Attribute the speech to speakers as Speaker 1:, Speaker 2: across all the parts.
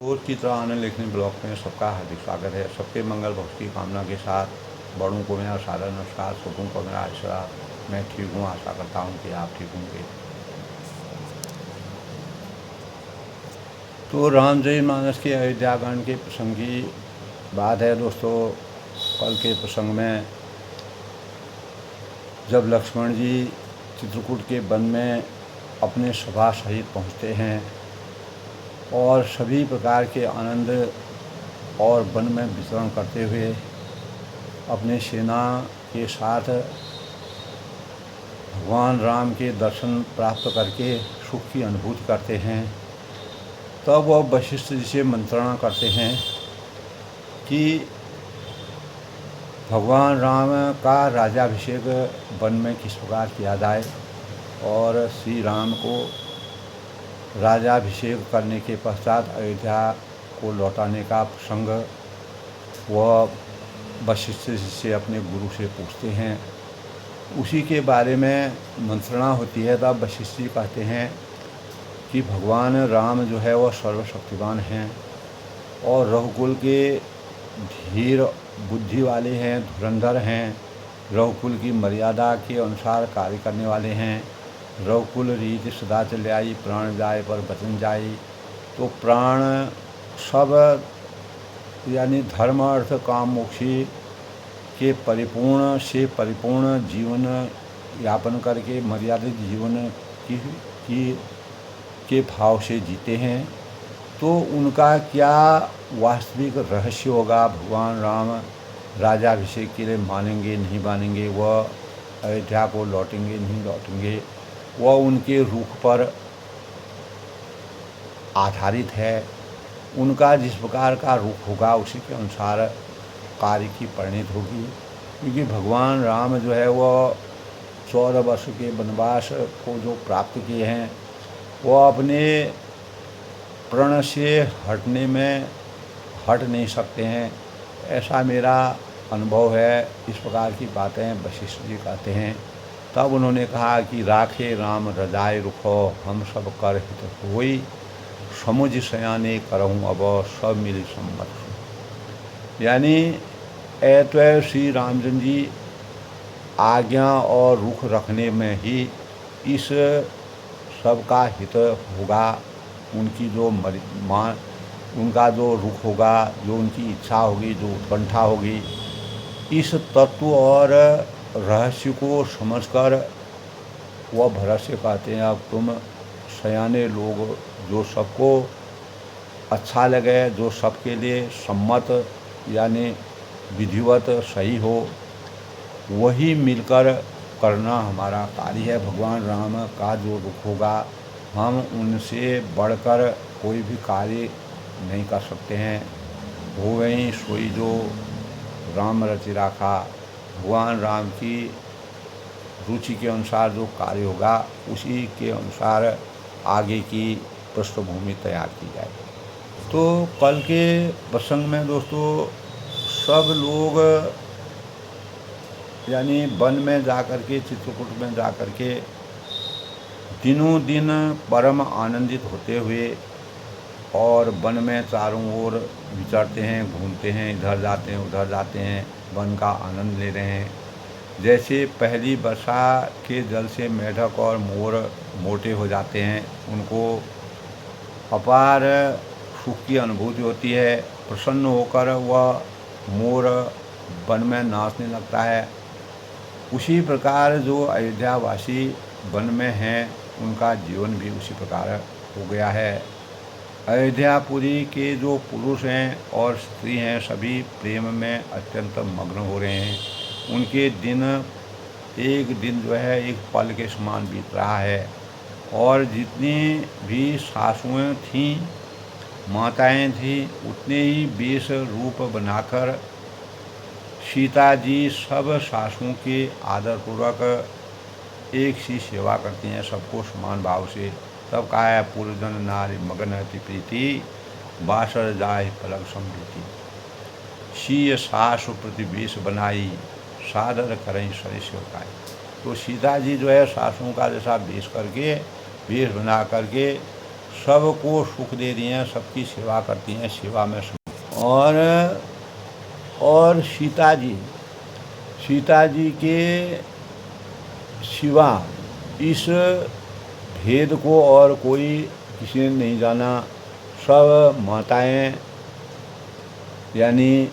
Speaker 1: रोज की तरह आनंद लेखनी ब्लॉग में सबका हार्दिक स्वागत है। सबके मंगल भक्ति की कामना के साथ बड़ों को मेरा सादर नमस्कार, छोटों को मेरा आशीर्वाद। मैं ठीक हूँ, आशा करता हूँ कि आप ठीक होंगे। तो रामचरितमानस के अयोध्याकांड के प्रसंग की बात है दोस्तों। कल के प्रसंग में जब लक्ष्मण जी चित्रकूट के वन में अपने सभा सहित पहुँचते हैं और सभी प्रकार के आनंद और वन में विचरण करते हुए अपने सेना के साथ भगवान राम के दर्शन प्राप्त करके सुख की अनुभूति करते हैं, तब वह वशिष्ठ जी से मंत्रणा करते हैं कि भगवान राम का राज्याभिषेक वन में किस प्रकार किया जाए। और श्री राम को राज्याभिषेक करने के पश्चात अयोध्या को लौटाने का प्रसंग वह वशिष्ठ जी से अपने गुरु से पूछते हैं। उसी के बारे में मंत्रणा होती है। तब वशिष्ठ जी कहते हैं कि भगवान राम जो है वह सर्वशक्तिवान हैं और रघुकुल के धीर बुद्धि वाले हैं, धुरंधर हैं, रघुकुल की मर्यादा के अनुसार कार्य करने वाले हैं। रघुकुल रीति सदा चले आई, प्राण जाए पर वचन जाए। तो प्राण सब यानी धर्म अर्थ काम मोक्षी के परिपूर्ण से परिपूर्ण जीवन यापन करके मर्यादित जीवन की के भाव से जीते हैं। तो उनका क्या वास्तविक रहस्य होगा, भगवान राम राज्याभिषेक के लिए मानेंगे नहीं मानेंगे, वह अयोध्या को लौटेंगे नहीं लौटेंगे, वह उनके रुख पर आधारित है। उनका जिस प्रकार का रुख होगा उसी के अनुसार कार्य की परिणति होगी। क्योंकि भगवान राम जो है वह 14 वर्ष के वनवास को जो प्राप्त किए हैं वह अपने प्रण से हटने में हट नहीं सकते हैं, ऐसा मेरा अनुभव है। इस प्रकार की बातें वशिष्ठ जी कहते हैं। तब उन्होंने कहा कि राखे राम रजाए रुखो, हम सब कर हित होई, समुझ सयाने करहूँ अब सब मिली सम्मत। यानी ऐत्वय श्री रामचंद्र जी आज्ञा और रुख रखने में ही इस सब का हित होगा। उनकी जो उनका जो रुख होगा, जो उनकी इच्छा होगी, जो उत्कंठा होगी, इस तत्व और रहस्य को समझकर वह भरत से कहते हैं अब तुम सयाने लोग, जो सबको अच्छा लगे, जो सबके लिए सम्मत यानी विधिवत सही हो, वही मिलकर करना हमारा कार्य है। भगवान राम का जो रुख होगा हम उनसे बढ़कर कोई भी कार्य नहीं कर सकते हैं। हो वही सोई जो राम रचि राखा, भगवान राम की रुचि के अनुसार जो कार्य होगा उसी के अनुसार आगे की पृष्ठभूमि तैयार की जाए। तो कल के प्रसंग में दोस्तों सब लोग यानी वन में जाकर के, चित्रकूट में जाकर के दिनों दिन परम आनंदित होते हुए और वन में चारों ओर विचरते हैं, घूमते हैं, इधर जाते हैं उधर जाते हैं, वन का आनंद ले रहे हैं। जैसे पहली वर्षा के जल से मेढक और मोर मोटे हो जाते हैं, उनको अपार सुख की अनुभूति होती है, प्रसन्न होकर वह मोर वन में नाचने लगता है। उसी प्रकार जो अयोध्यावासी वन में हैं उनका जीवन भी उसी प्रकार हो गया है। अयोध्यापुरी के जो पुरुष हैं और स्त्री हैं सभी प्रेम में अत्यंत मग्न हो रहे हैं। उनके दिन एक दिन जो है एक पल के समान बीत रहा है। और जितनी भी सासुएं थीं, माताएं थीं, उतने ही वेश रूप बनाकर सीता जी सब सासुओं के आदरपूर्वक एक सी सेवा करती हैं, सबको समान भाव से। तब कहा है पूर्वजन नारी मगन अति प्रीति, बासर जाय पलक समृति, सी सासु प्रति वेश बनाई, सादर करें सरिस्वकाय। तो सीता जी जो है सासुओं का जैसा वेश करके, वेश बना करके सबको सुख दे रही हैं, सबकी सेवा करती हैं, सेवा में और सीता जी के सिवा इस भेद को और कोई किसी ने नहीं जाना। सब माताएं यानी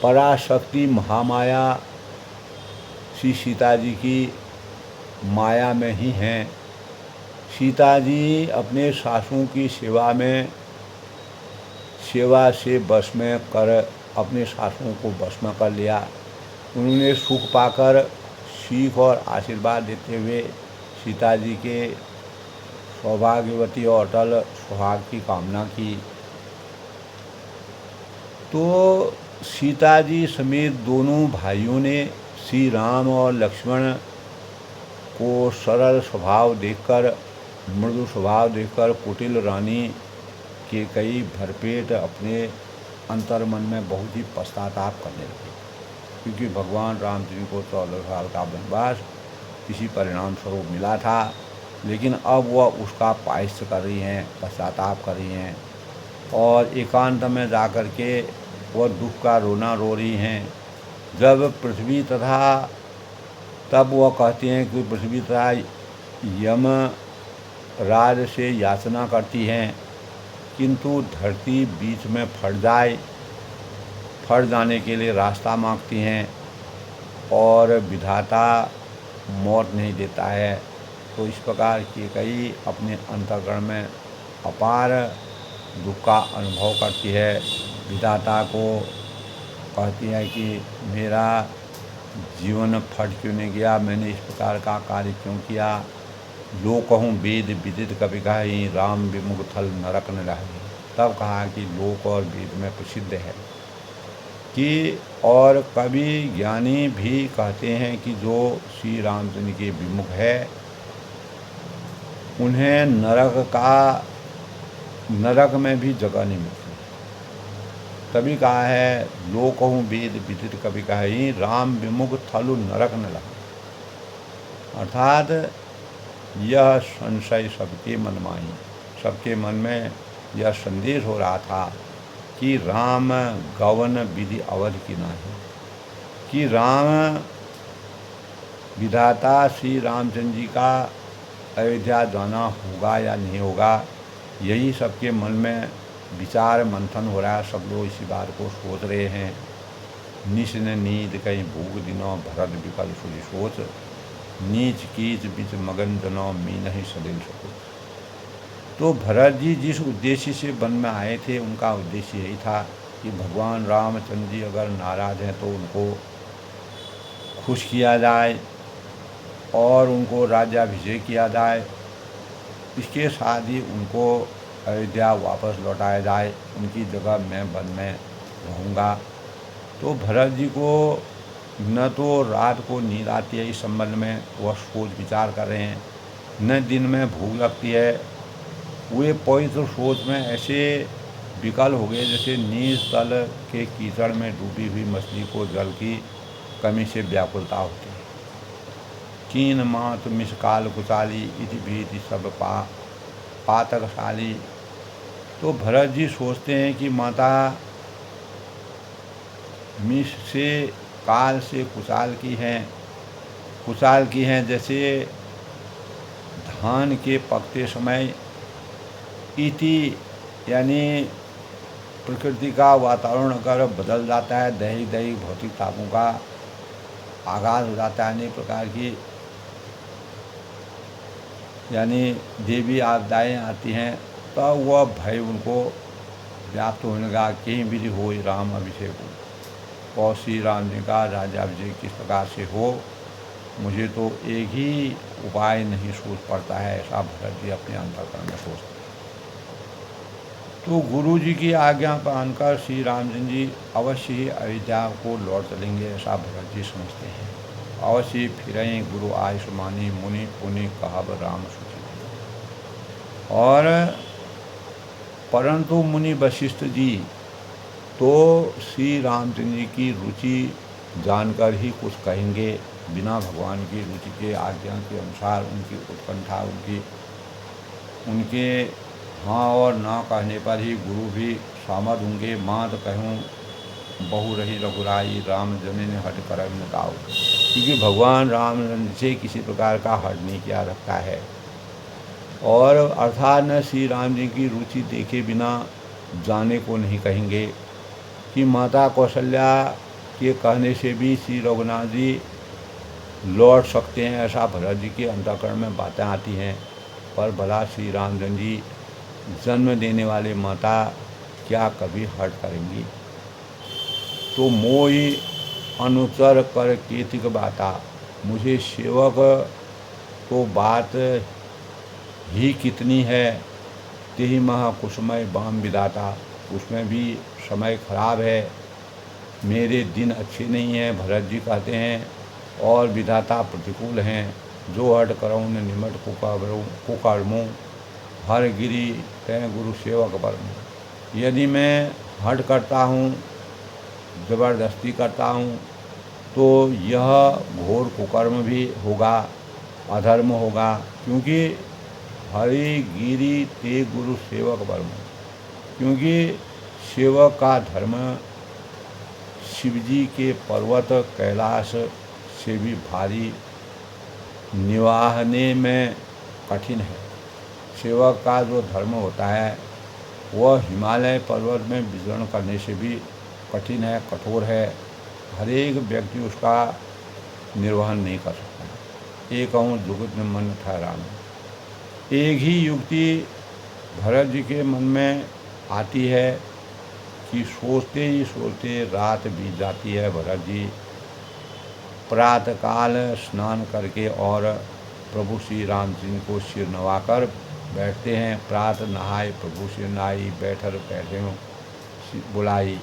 Speaker 1: पराशक्ति महामाया श्री सीता जी की माया में ही हैं। सीता जी अपने सासुओं की सेवा से बस में कर अपने सासुओं को बस में कर लिया। उन्होंने सुख पाकर सीख और आशीर्वाद देते हुए सीता जी के सौभाग्यवती और अटल सुहाग की कामना की। तो सीता जी समेत दोनों भाइयों ने श्री राम और लक्ष्मण को सरल स्वभाव देखकर, मृदु स्वभाव देखकर कुटिल रानी के कई भरपेट अपने अंतर्मन में बहुत ही पश्चाताप करने लगे, क्योंकि भगवान राम जी को 14 साल का वनवास किसी परिणाम स्वरूप मिला था, लेकिन अब वह उसका प्रायश्चित कर रही हैं, पश्चाताप कर रही हैं और एकांत में जाकर के वह दुख का रोना रो रही हैं। जब पृथ्वी तथा तब वह कहती हैं कि पृथ्वी तथा यम राज से याचना करती हैं, किंतु धरती बीच में फट जाने के लिए रास्ता मांगती हैं और विधाता मौत नहीं देता है। तो इस प्रकार की कई अपने अंतःकरण में अपार दुख का अनुभव करती है। विधाता को कहती है कि मेरा जीवन फट क्यों नहीं गया, मैंने इस प्रकार का कार्य क्यों किया। लो कहूँ वेद विदित कभी कही, राम विमुख थल नरक न रही। तब कहा कि लोक और वेद में प्रसिद्ध है कि और कवि ज्ञानी भी कहते हैं कि जो श्री रामचंद्र के विमुख है उन्हें नरक में भी जगह नहीं मिलती। तभी कहा है लो कहूँ वेद विदित कभी कही, राम विमुख थलु नरक न लगा। अर्थात यह संशय सबके मन माही, सबके मन में यह संदेश हो रहा था कि राम गवन विधि अवध की नाही, कि राम विधाता श्री रामचंद्र जी का अयोध्या जाना होगा या नहीं होगा, यही सबके मन में विचार मंथन हो रहा है। सब लोग इसी बात को सोच रहे हैं। निश न नींद कहीं भूख दिनों, भरत विकल सुधि सोच, नीच कीच बीच मगन जनों, मी नहीं सदिल सको। तो भरत जी जिस उद्देश्य से वन में आए थे, उनका उद्देश्य यही था कि भगवान रामचंद्र जी अगर नाराज़ हैं तो उनको खुश किया जाए और उनको राज्याभिषेक किया जाए। इसके साथ ही उनको अयोध्या वापस लौटाया जाए, उनकी जगह मैं वन में रहूँगा। तो भरत जी को न तो रात को नींद आती है इस संबंध में, वह सोच विचार कर रहे हैं, न दिन में भूख लगती है। वे पवित्र सोच में ऐसे विकल हो गए जैसे नीच तल के कीचड़ में डूबी हुई मछली को जल की कमी से व्याकुलता होती है। कीन मात मिसकाल कुचाली इति भीति सब पातकशाली। तो भरत जी सोचते हैं कि माता मिस से काल से कुचाल की हैं, जैसे धान के पकते समय इति यानी प्रकृति का वातावरण अगर बदल जाता है, दैहिक भौतिक तापों का आगाज हो जाता है, अनेक प्रकार की यानी देवी आपदाएँ आती हैं, तो वह भय उनको व्याप्त होने लगा। कहीं विधि हो राम अभिषेक हो, और श्री राम जी का राज्याभिषेक किस प्रकार से हो, मुझे तो एक ही उपाय नहीं सोच पड़ता है, ऐसा भरत जी अपने अंतःकरण में सोचते हैं। तो गुरु जी की आज्ञा पाकर श्री रामचंद्र जी अवश्य ही अयोध्या को लौट चलेंगे, ऐसा भरत जी समझते हैं। अवश्य फिरें गुरु आयुष्मानी, मुनि पुनि कहब राम सुखी। और परंतु मुनि वशिष्ठ जी तो श्री रामचंद्र जी की रुचि जानकर ही कुछ कहेंगे, बिना भगवान की रुचि के आज्ञा के अनुसार उनकी उत्कंठा, उनकी उनके हाँ और ना कहने पर ही गुरु भी सहमत होंगे। माँ तो कहूँ बहु रही रघुराई, राम जननी हट करम न गाओ। क्योंकि भगवान राम से किसी प्रकार का हट नहीं किया रखता है। और अर्थात न श्री राम जी की रुचि देखे बिना जाने को नहीं कहेंगे कि माता कौशल्या के कहने से भी श्री रघुनाथ जी लौट सकते हैं, ऐसा भरत जी के अंतःकरण में बातें आती हैं। पर भला श्री रामचंद्र जी जन्म देने वाले माता क्या कभी हट करेंगी? तो मोहि अनुचर कर कीर्तिक बाता, मुझे सेवक तो बात ही कितनी है, तेहि महा कुसुमय बाम विदाता। उसमें भी समय खराब है, मेरे दिन अच्छे नहीं हैं, भरत जी कहते हैं, और विधाता प्रतिकूल हैं। जो हट करऊँ निमट कुकर्मों, हर गिरी तय गुरु सेवक परमु। यदि मैं हट करता हूँ, ज़बरदस्ती करता हूँ, तो यह घोर कुकर्म भी होगा, अधर्म होगा। क्योंकि हरि गिरी ते गुरु सेवक परमु, क्योंकि सेवक का धर्म शिवजी के पर्वत कैलाश से भी भारी निवाहने में कठिन है। सेवक का जो धर्म होता है वह हिमालय पर्वत में विचरण करने से भी कठिन है, कठोर है। हर एक व्यक्ति उसका निर्वहन नहीं कर सकता। एक कहूँ जुगत में मन ठहराना। एक ही युक्ति भरत जी के मन में आती है कि सोचते ही सोचते रात बीत जाती है। भरत जी प्रातःकाल स्नान करके और प्रभु श्री रामचंद्र को सिर नवाकर बैठते हैं। प्रात नहाय प्रभु सिर नहाई, बैठर बैठे बुलाई,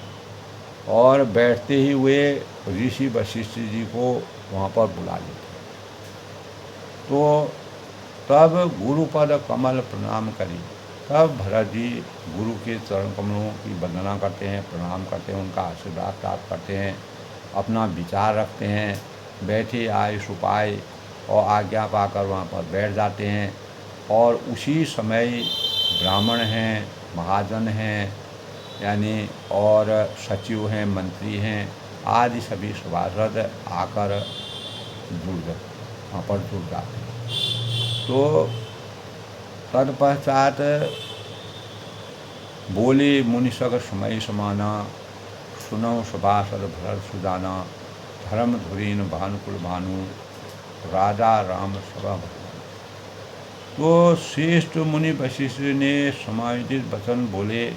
Speaker 1: और बैठते ही वे ऋषि वशिष्ठ जी को वहाँ पर बुला लेते। तो तब गुरुपद कमल प्रणाम करी, तब भरत जी गुरु के चरण कमलों की वंदना करते हैं, प्रणाम करते हैं, उनका आशीर्वाद प्राप्त करते हैं, अपना विचार रखते हैं, बैठे आए सुपाए और आज्ञा पाकर वहाँ पर बैठ जाते हैं। और उसी समय ब्राह्मण हैं, महाजन हैं, यानी और सचिव हैं, मंत्री हैं, आदि सभी सभासद आकर वहाँ पर जुड़ जाते हैं। तो तत्पश्चात बोले मुनिसक समय समाना, सुनो सभासद भरत सुजाना, धर्म धुरीन भानुकुल भानु, राजा राम सभा भगवान। तो श्रेष्ठ मुनि वशिष्ठ ने समायोजित वचन बोले,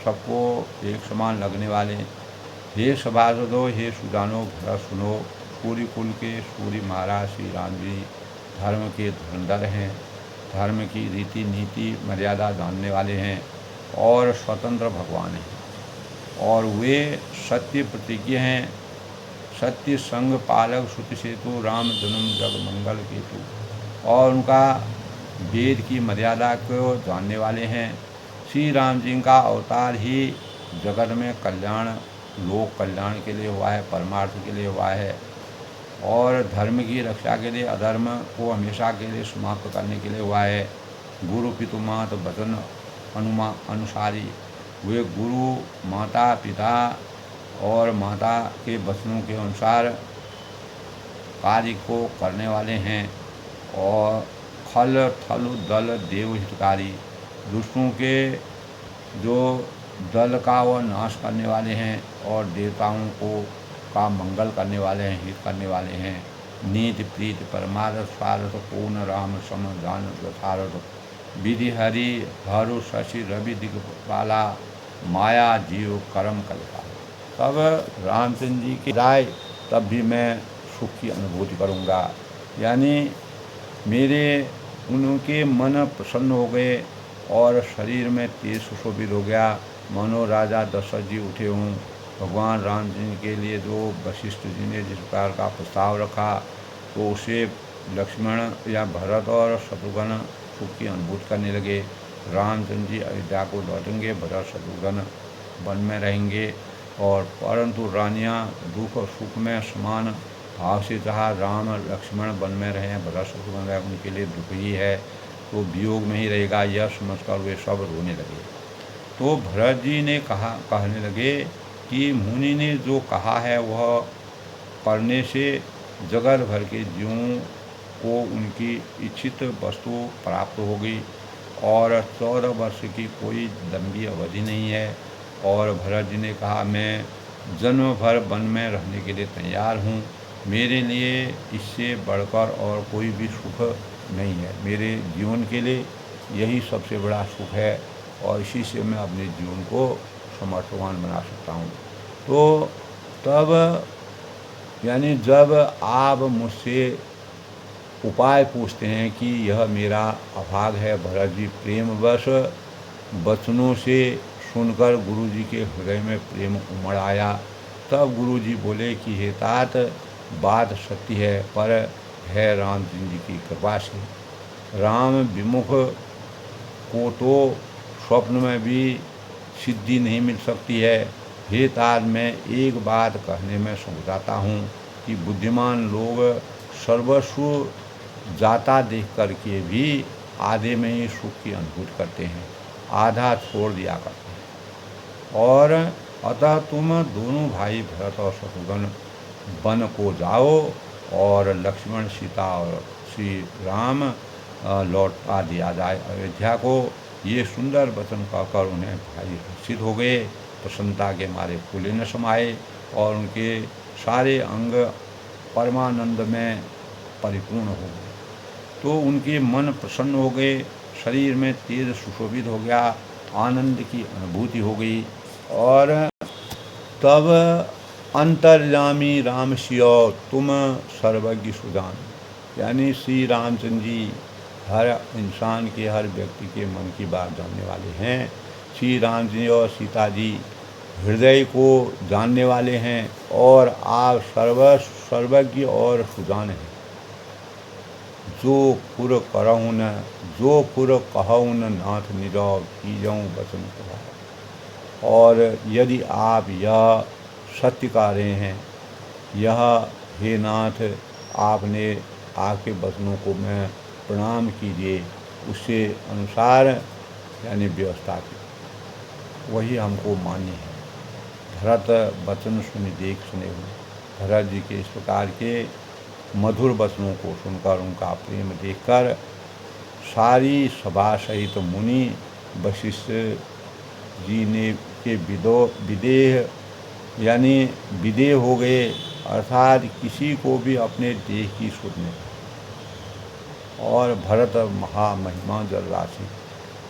Speaker 1: सबको एक समान लगने वाले। हे सभासदों, हे सुजानो, भरत सुनो। सूर्य कुल के सूर्य महाराज श्री राम जी धर्म के धुरंधर हैं, धर्म की रीति नीति मर्यादा जानने वाले हैं और स्वतंत्र भगवान हैं। और वे सत्य प्रतिज्ञ हैं, सत्य संग पालक श्रुति सेतु, राम जन्म जग मंगल केतु। और उनका वेद की मर्यादा को जानने वाले हैं। श्री राम जी का अवतार ही जगत में कल्याण, लोक कल्याण के लिए हुआ है, परमार्थ के लिए हुआ है, और धर्म की रक्षा के लिए, अधर्म को हमेशा के लिए समाप्त करने के लिए हुआ है। गुरु पितु मात वचन अनुसारी, वे गुरु माता पिता और माता के वचनों के अनुसार कार्य को करने वाले हैं। और खल थल दल देव हितकारी, दुष्टों के जो दल का वह नाश करने वाले हैं, और देवताओं को का मंगल करने वाले हैं, हित करने वाले हैं। नीति प्रीति परमारथ स्वार्थ, पूर्ण राम सम जान यथारथ, विधि हरि हरु शशि रवि दिगपाला, माया जीव करम कलका। तब रामचंद्र जी की राय, तब भी मैं सुख की अनुभूति करूँगा। यानी मेरे उनके मन प्रसन्न हो गए और शरीर में तेज सुशोभित हो गया, मानो राजा दशरथ जी उठे हों। भगवान राम जी के लिए जो वशिष्ठ जी ने जिस प्रकार का प्रस्ताव रखा, तो उसे लक्ष्मण या भरत और शत्रुघ्न सुख की अनुभूति करने लगे। रामचंद्र जी अयोध्या को लौटेंगे, भरत शत्रुघ्न वन में रहेंगे। और परंतु रानियाँ दुख और सुख में समान भाव से, जहाँ राम लक्ष्मण वन में रहें, भरत शत्रुघ्न रहें, उनके लिए दुख ही है। तो वियोग में ही रहेगा, यह समझकर वे सब रोने लगे। तो भरत जी ने कहने लगे कि मुनि ने जो कहा है वह करने से जगत भर के जीवों को उनकी इच्छित वस्तु प्राप्त होगी और 14 वर्ष की कोई लंबी अवधि नहीं है। और भरत जी ने कहा, मैं जन्म भर वन में रहने के लिए तैयार हूँ, मेरे लिए इससे बढ़कर और कोई भी सुख नहीं है। मेरे जीवन के लिए यही सबसे बड़ा सुख है और इसी से मैं अपने जीवन को समर्थवान बना सकता हूँ। तो तब यानी जब आप मुझसे उपाय पूछते हैं कि यह मेरा अभाग है, भरत जी प्रेमवश वचनों से सुनकर गुरु जी के हृदय में प्रेम उमड़ आया। तब गुरु जी बोले कि हे तात, बात सत्य है, पर है रामचंद्र जी की कृपा से। राम विमुख को तो स्वप्न में भी सिद्धि नहीं मिल सकती है। हे तात, मैं एक बात कहने में समझाता हूँ कि बुद्धिमान लोग सर्वस्व जाता देख कर के भी आधे में ही सुख की अनुभूति करते हैं, आधा छोड़ दिया करते हैं। और अतः तुम दोनों भाई भरत और शत्रुघ्न वन को जाओ और लक्ष्मण, सीता और श्री राम लौटा दिया जाए अयोध्या को। ये सुंदर वचन कहकर उन्हें भाई हर्षित हो गए, प्रसन्नता के मारे फूले न समाये और उनके सारे अंग परमानंद में परिपूर्ण हो गए। तो उनके मन प्रसन्न हो गए, शरीर में तेज सुशोभित हो गया, आनंद की अनुभूति हो गई। और तब अंतर्यामी राम सियो तुम सर्वज्ञ सुजान, यानी श्री रामचंद्र जी हर इंसान के, हर व्यक्ति के मन की बात जानने वाले हैं। श्री राम जी और सीता जी हृदय को जानने वाले हैं और आप सर्वज्ञ और सुजान हैं। जो पुर करहु न, जो पुर कहु न नाथ निरौ कीजऊँ वचन कहा। और यदि आप यह सत्य कह रहे हैं, यह हे नाथ आपने आपके वचनों को मैं प्रणाम कीजिए, उससे अनुसार यानी व्यवस्था की, वही हमको मान्य है। भरत वचन सुनि देख सुने हुए। भरत जी के इस प्रकार के मधुर वचनों को सुनकर, उनका प्रेम देखकर सारी सभा सहित मुनि वशिष्ठ जी ने के विदेह यानी विदेह हो गए, अर्थात किसी को भी अपने देह की सुध नहीं। और भरत महामहिमा जल राशि,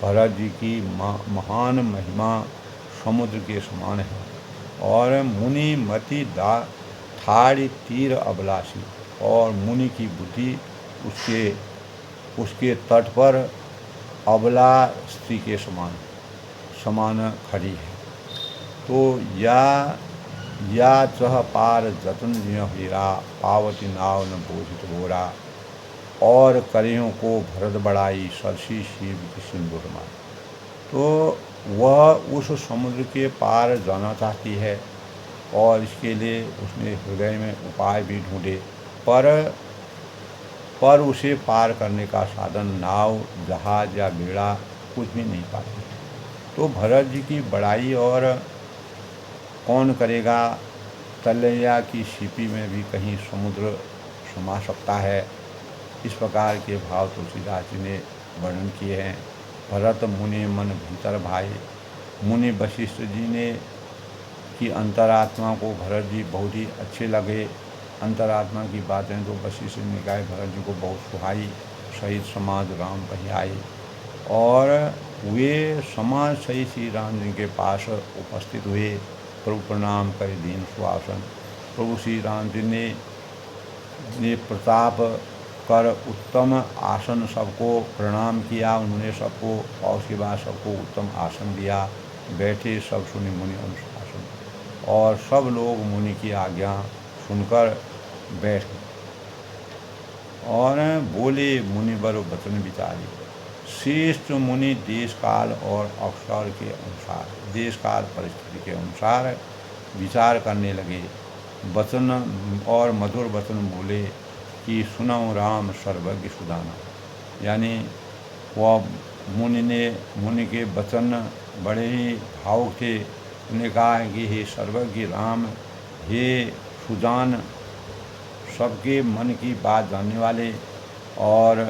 Speaker 1: भरत जी की महान महिमा समुद्र के समान है। और मुनि मति ठाड़ी तीर अभिलाषी, और मुनि की बुद्धि उसके तट पर अबला स्त्री के समान खड़ी है। तो या चह पार जतन जिय हीरा, पावती नाव न बोझित बोरा। और करियों को भरत बढ़ाई, सरसी शिव की सिंदूर मार। तो वह उस समुद्र के पार जाना चाहती है और इसके लिए उसने हृदय में उपाय भी ढूंढे, पर उसे पार करने का साधन नाव, जहाज या बेड़ा कुछ भी नहीं पाती। तो भरत जी की बड़ाई और कौन करेगा। तलैया की सीपी में भी कहीं समुद्र समा सकता है। इस प्रकार के भाव तुलसीदास जी ने वर्णन किए हैं। भरत मुनि मन भीतर भाई, मुनि वशिष्ठ जी ने की अंतरात्मा को भरत जी बहुत ही अच्छे लगे। अंतरात्मा की बातें तो वशिष्ठ ने कहा, भरत जी को बहुत सुहाई। सहित समाज राम पहियाई, और वे समाज सहित श्री राम जी के पास उपस्थित हुए। प्रभु प्रणाम कर दीन सुहासन। प्रभु श्री राम जी ने प्रताप कर उत्तम आसन सबको प्रणाम किया। उन्होंने सबको और उसके बाद सबको उत्तम आसन दिया। बैठे सब सुनि मुनि अनुशासन, और सब लोग मुनि की आज्ञा सुनकर बैठ गए। और बोले मुनिवर वचन विचारी, श्रेष्ठ मुनि देश काल और अवसर के अनुसार, देश काल परिस्थिति के अनुसार विचार करने लगे। वचन और मधुर वचन बोले कि सुनो राम सर्वज्ञ सुदाना, यानी वह मुनि के वचन बड़े ही भावुक थे। उन्हें कहा है कि हे सर्वज्ञ राम, हे सुजान, सबके मन की बात जानने वाले और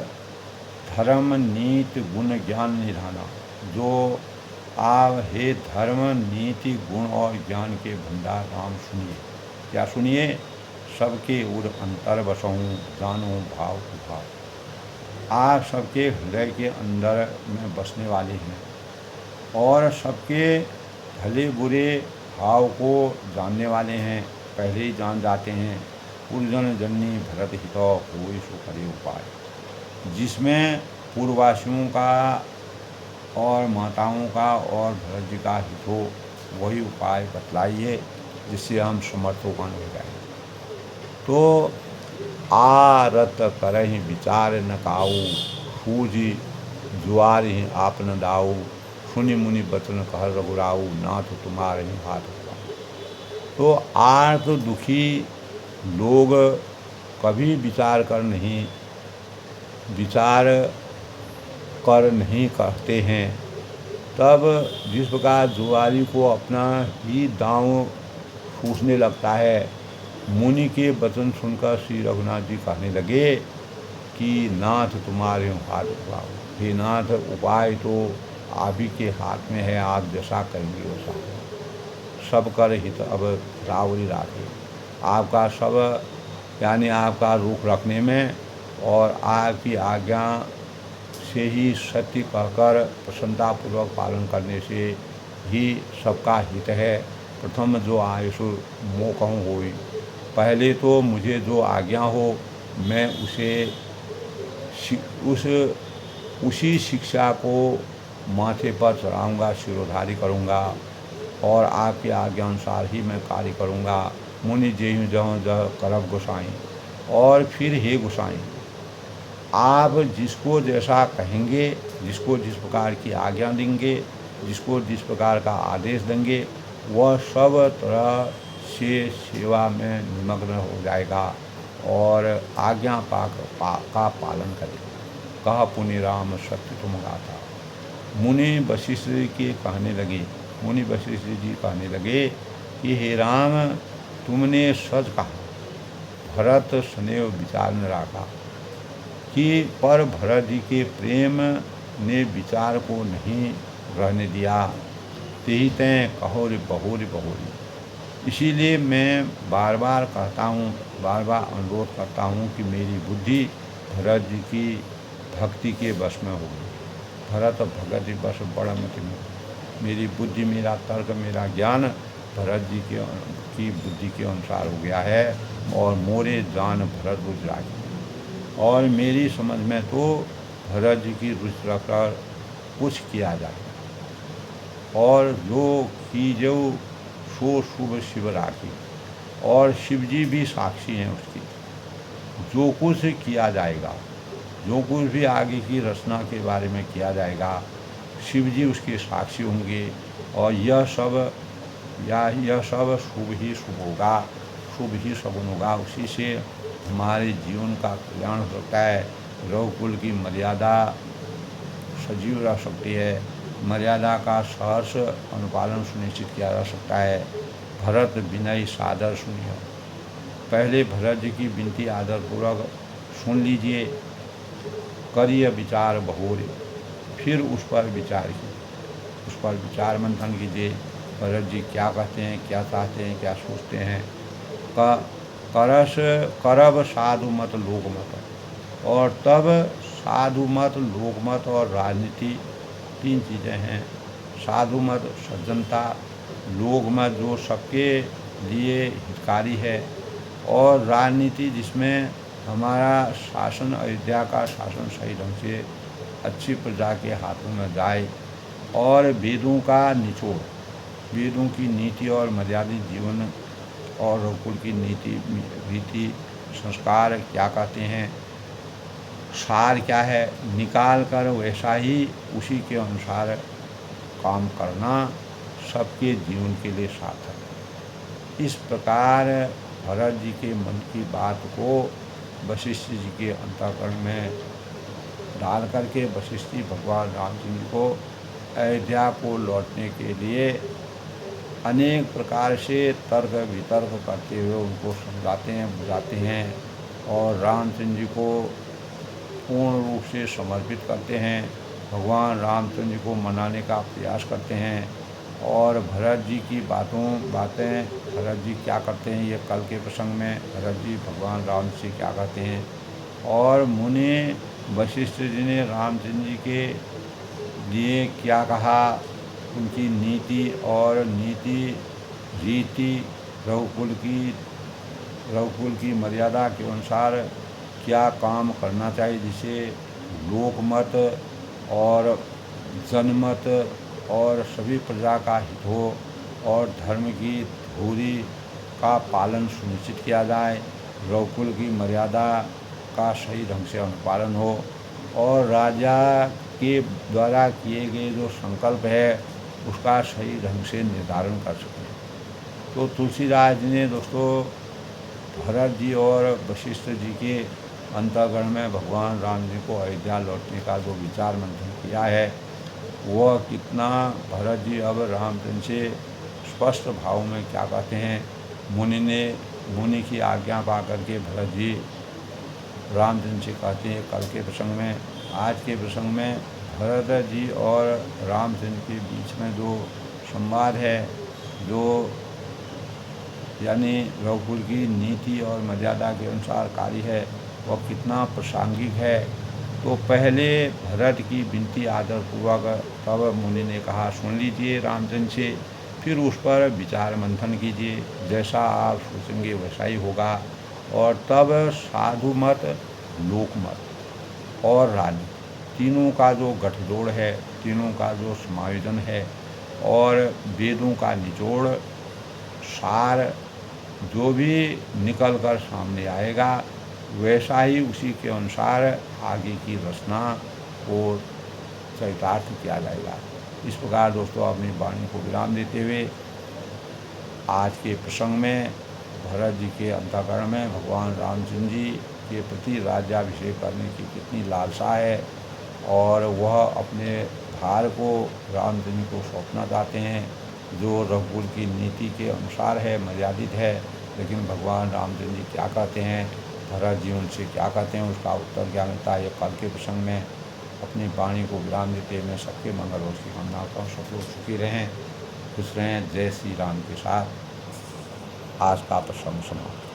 Speaker 1: धर्म नीति गुण ज्ञान निधाना, जो आप हे धर्म नीति गुण और ज्ञान के भंडार राम सुनिए। क्या सुनिए? सबके उर अंतर बसऊँ, जानो भाव भाव। आप सबके हृदय के अंदर में बसने वाले हैं और सबके भले बुरे भाव को जानने वाले हैं, पहले ही जान जाते हैं। पूर्वजन जननी भरत हितो हुई सो करे उपाय, जिसमें पूर्ववासियों का और माताओं का और भरत जी का हित हो, वही उपाय बतलाइए जिससे हम समर्थोपन हो जाए। तो आरत करहि विचार न काऊ, सूझी जुआरी आप न दाऊ, सुनि मुनि बचन कहर रघुराऊ, नाथ तुम्हारे ही हाथ उठाओ। तो आर्त दुखी लोग कभी विचार कर नहीं करते हैं। तब जिस प्रकार जुआरी को अपना ही दांव सूझने लगता है, मुनि के वचन सुनकर श्री रघुनाथ जी कहने लगे कि नाथ तुम्हारे हाथ उठाओ। हे नाथ, उपाय तो आप ही के हाथ में है, आप जैसा करेंगे वैसा। सब कर हित अब रावरी राखे, आपका सब यानी आपका रुख रखने में और आपकी आज्ञा से ही सत्य कहकर प्रसन्नतापूर्वक पालन करने से ही सबका हित है। प्रथम जो आयुष मोकहूँ होई, पहले तो मुझे जो आज्ञा हो मैं उसी शिक्षा को माथे पर चढ़ाऊँगा, शिरोधारी करूँगा और आपके आज्ञा अनुसार ही मैं कार्य करूँगा। मुनि जेहूँ जहाँ जह करब गोसाई। और फिर हे गोसाई, आप जिसको जैसा कहेंगे, जिसको जिस प्रकार की आज्ञा देंगे, जिसको जिस प्रकार का आदेश देंगे, वह सब तरह से सेवा में निमग्न हो जाएगा और आज्ञा का पालन करेगा। कहा पुनि राम सत्य तुम गाथा। मुनि वशिष्ठ के कहने लगे, मुनि वशिष्ठ जी कहने लगे कि हे राम, तुमने सच कहा, भरत स्नेह विचार न रखा कि पर भरत जी के प्रेम ने विचार को नहीं रहने दिया। तेहि तैं कहो रे बहोरी बहोरी। इसीलिए मैं बार बार कहता हूँ, बार बार अनुरोध करता हूँ कि मेरी बुद्धि भरत जी की भक्ति के वश में होगी। भरत भगत जी बस बड़ा मत में, मेरी बुद्धि, मेरा तर्क, मेरा ज्ञान भरत जी की बुद्धि के अनुसार हो गया है और मोरे जान भरत रुचि राखी। और मेरी समझ में तो भरत जी की रुचि रखकर कुछ किया जाए और जो कीजो सो शुभ शिव राखी। और शिव जी भी साक्षी हैं उसकी। जो कुछ किया जाएगा, जो कुछ भी आगे की रचना के बारे में किया जाएगा, शिव जी उसके साक्षी होंगे और यह सब शुभ ही शुभ होगा, शुभ ही सगुन होगा। उसी से हमारे जीवन का कल्याण हो सकता है। रघुकुल की मर्यादा सजीव रह सकती है, मर्यादा का सहर्ष अनुपालन सुनिश्चित किया जा सकता है। भरत विनय सादर सुनिए। पहले भरत जी की विनती आदरपूर्वक सुन लीजिए, करिए विचार बहोरे, फिर उस पर विचार मंथन कीजिए। भरत जी क्या कहते हैं, क्या चाहते हैं, क्या सोचते हैं। करब साधु मत लोक मत। और तब साधु मत, लोक मत और राजनीति तीन चीज़ें हैं। साधु मत सज्जनता, लोक मत जो सबके लिए हितकारी है, और राजनीति जिसमें हमारा शासन, अयोध्या का शासन सही ढंग से अच्छी प्रजा के हाथों में जाए। और वेदों का निचोड़, वेदों की नीति और मर्यादित जीवन और रघुकुल की नीति रीति संस्कार क्या कहते हैं, सार क्या है, निकाल कर वैसा ही उसी के अनुसार काम करना सबके जीवन के लिए सार्थक। इस प्रकार भरत जी के मन की बात को वशिष्ठ जी के अंतःकरण में डाल करके वशिष्ठ जी भगवान रामचंद्र को अयोध्या को लौटने के लिए अनेक प्रकार से तर्क वितर्क करते हुए उनको समझाते हैं, बुझाते हैं और रामचंद्र जी को पूर्ण रूप से समर्पित करते हैं। भगवान रामचंद्र जी को मनाने का प्रयास करते हैं और भरत जी की बातें भरत जी क्या करते हैं, ये कल के प्रसंग में भरत जी भगवान राम से क्या कहते हैं। और मुनि वशिष्ठ जी ने रामचंद्र जी के लिए क्या कहा, उनकी नीति और रीति रघुकुल की मर्यादा के अनुसार क्या काम करना चाहिए, जिसे लोकमत और जनमत और सभी प्रजा का हित हो और धर्म की धुरी का पालन सुनिश्चित किया जाए, रघुकुल की मर्यादा का सही ढंग से अनुपालन हो और राजा के द्वारा किए गए जो संकल्प है उसका सही ढंग से निर्धारण कर सकें। तो तुलसीदास जी ने दोस्तों भरत जी और वशिष्ठ जी के अंतःकरण में भगवान राम जी को अयोध्या लौटने का जो विचार मंथन किया है, वह कितना भरत जी अब रामचंद्र से स्पष्ट भाव में क्या कहते हैं। मुनि की आज्ञा पा करके भरत जी रामचंद्र से कहते हैं कल के प्रसंग में। आज के प्रसंग में भरत जी और रामचंद्र के बीच में जो संवाद है, जो यानी रघुकुल की नीति और मर्यादा के अनुसार कार्य है, वह कितना प्रासंगिक है। तो पहले भरत की विनती आदरपूर्वक तब मुनि ने कहा सुन लीजिए रामचंद्र से, फिर उस पर विचार मंथन कीजिए, जैसा आप सोचेंगे वैसा ही होगा। और तब साधु मत, लोकमत और रानी तीनों का जो गठजोड़ है, तीनों का जो समायोजन है और वेदों का निचोड़ सार जो भी निकल कर सामने आएगा, वैसा ही उसी के अनुसार आगे की रचना और चरितार्थ किया जाएगा। इस प्रकार दोस्तों अपनी वाणी को विराम देते हुए आज के प्रसंग में भरत जी के अंतःकरण में भगवान रामचंद्र जी के प्रति राज्याभिषेक करने की कितनी लालसा है और वह अपने भार को रामचंद्र को सौंपना चाहते हैं, जो रघुकुल की नीति के अनुसार है, मर्यादित है। लेकिन भगवान रामचंद्र जी क्या कहते हैं, भरत जी उनसे क्या कहते हैं, उसका उत्तर क्या मिलता है, कल के प्रसंग में अपनी वाणी को विराम देते मैं सबके मंगल और उसकी कामना करता हूँ। सब लोग सुखी रहें, खुश रहें। जय श्री राम के साथ आज का प्रसंग समाप्त।